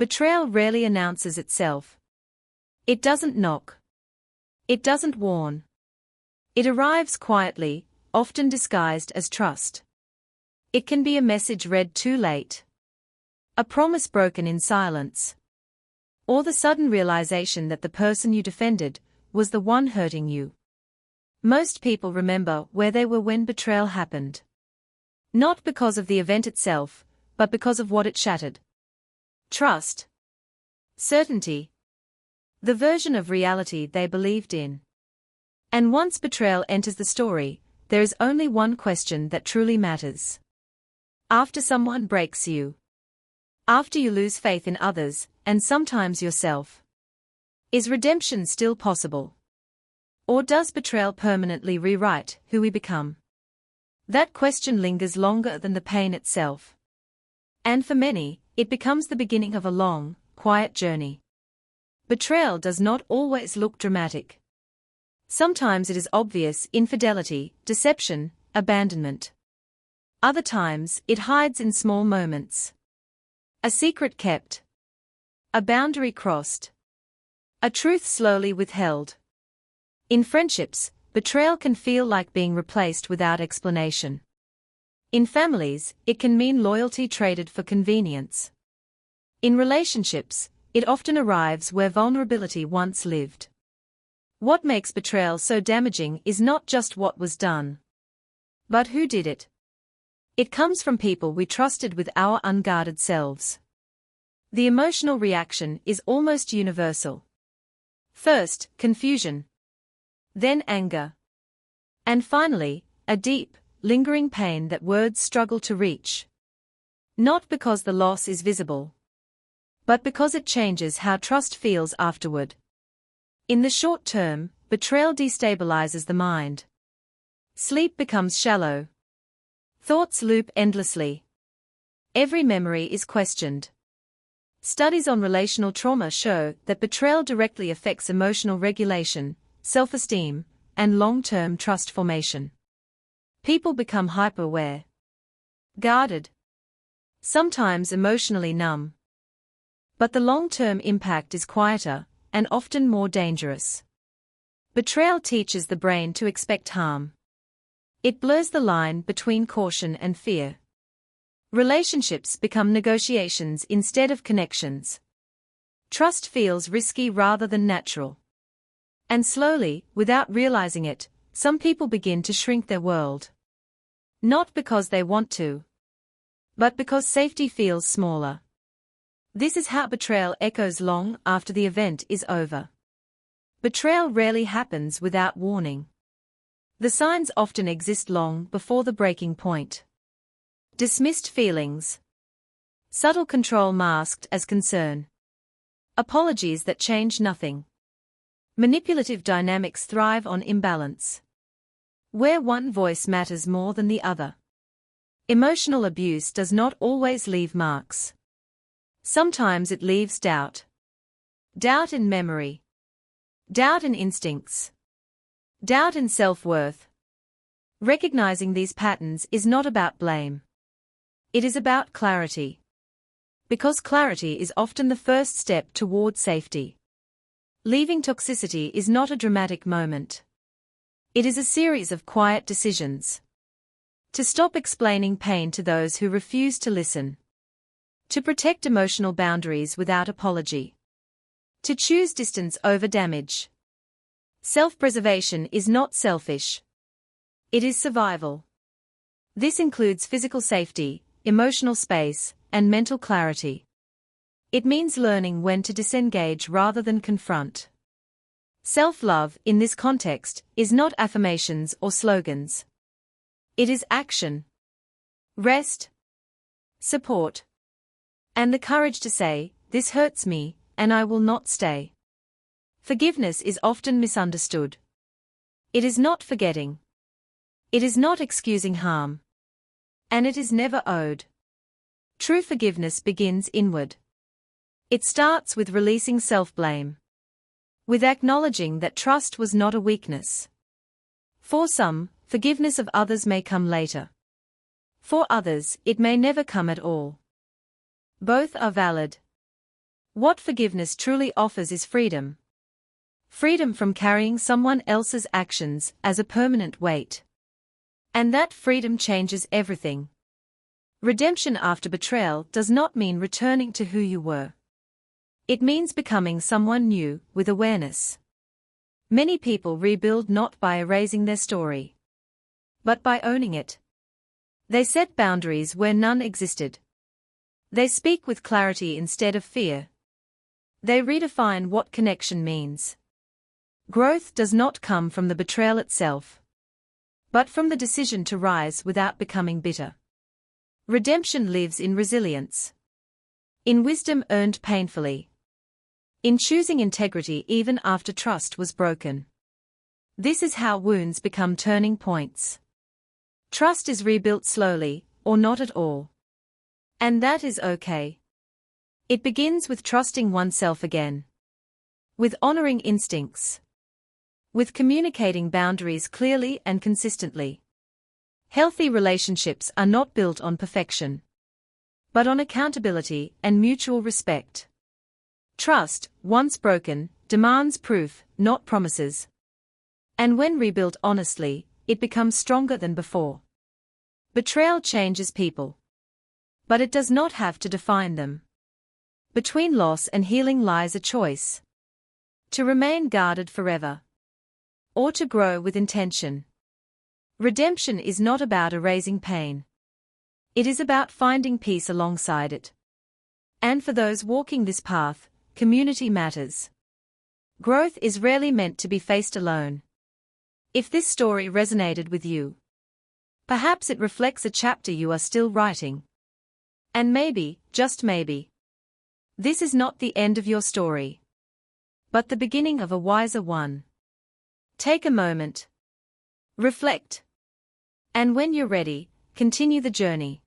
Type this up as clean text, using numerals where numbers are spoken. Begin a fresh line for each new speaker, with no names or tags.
Betrayal rarely announces itself. It doesn't knock. It doesn't warn. It arrives quietly, often disguised as trust. It can be a message read too late, a promise broken in silence, or the sudden realization that the person you defended was the one hurting you. Most people remember where they were when betrayal happened. Not because of the event itself, but because of what it shattered. Trust. Certainty. The version of reality they believed in. And once betrayal enters the story, there is only one question that truly matters. After someone breaks you, after you lose faith in others, and sometimes yourself, is redemption still possible? Or does betrayal permanently rewrite who we become? That question lingers longer than the pain itself. And for many, it becomes the beginning of a long, quiet journey. Betrayal does not always look dramatic. Sometimes it is obvious infidelity, deception, abandonment. Other times, it hides in small moments. A secret kept. A boundary crossed. A truth slowly withheld. In friendships, betrayal can feel like being replaced without explanation. In families, it can mean loyalty traded for convenience. In relationships, it often arrives where vulnerability once lived. What makes betrayal so damaging is not just what was done, but who did it. It comes from people we trusted with our unguarded selves. The emotional reaction is almost universal. First, confusion. Then anger. And finally, a deep, lingering pain that words struggle to reach. Not because the loss is visible, but because it changes how trust feels afterward. In the short term, betrayal destabilizes the mind. Sleep becomes shallow. Thoughts loop endlessly. Every memory is questioned. Studies on relational trauma show that betrayal directly affects emotional regulation, self-esteem, and long-term trust formation. People become hyper-aware, guarded, sometimes emotionally numb. But the long-term impact is quieter, and often more dangerous. Betrayal teaches the brain to expect harm. It blurs the line between caution and fear. Relationships become negotiations instead of connections. Trust feels risky rather than natural. And slowly, without realizing it, some people begin to shrink their world. Not because they want to, but because safety feels smaller. This is how betrayal echoes long after the event is over. Betrayal rarely happens without warning. The signs often exist long before the breaking point. Dismissed feelings. Subtle control masked as concern. Apologies that change nothing. Manipulative dynamics thrive on imbalance, where one voice matters more than the other. Emotional abuse does not always leave marks. Sometimes it leaves doubt. Doubt in memory. Doubt in instincts. Doubt in self-worth. Recognizing these patterns is not about blame. It is about clarity. Because clarity is often the first step toward safety. Leaving toxicity is not a dramatic moment. It is a series of quiet decisions. To stop explaining pain to those who refuse to listen. To protect emotional boundaries without apology. To choose distance over damage. Self-preservation is not selfish. It is survival. This includes physical safety, emotional space, and mental clarity. It means learning when to disengage rather than confront. Self-love, in this context, is not affirmations or slogans. It is action. Rest. Support. And the courage to say, "This hurts me, and I will not stay." Forgiveness is often misunderstood. It is not forgetting. It is not excusing harm. And it is never owed. True forgiveness begins inward. It starts with releasing self-blame. With acknowledging that trust was not a weakness. For some, forgiveness of others may come later. For others, it may never come at all. Both are valid. What forgiveness truly offers is freedom. Freedom from carrying someone else's actions as a permanent weight. And that freedom changes everything. Redemption after betrayal does not mean returning to who you were. It means becoming someone new, with awareness. Many people rebuild not by erasing their story, but by owning it. They set boundaries where none existed. They speak with clarity instead of fear. They redefine what connection means. Growth does not come from the betrayal itself, but from the decision to rise without becoming bitter. Redemption lives in resilience, in wisdom earned painfully, in choosing integrity even after trust was broken. This is how wounds become turning points. Trust is rebuilt slowly, or not at all. And that is okay. It begins with trusting oneself again, with honoring instincts, with communicating boundaries clearly and consistently. Healthy relationships are not built on perfection, but on accountability and mutual respect. Trust, once broken, demands proof, not promises. And when rebuilt honestly, it becomes stronger than before. Betrayal changes people, but it does not have to define them. Between loss and healing lies a choice: to remain guarded forever, or to grow with intention. Redemption is not about erasing pain. It is about finding peace alongside it. And for those walking this path, community matters. Growth is rarely meant to be faced alone. If this story resonated with you, perhaps it reflects a chapter you are still writing. And maybe, just maybe, this is not the end of your story, but the beginning of a wiser one. Take a moment. Reflect. And when you're ready, continue the journey.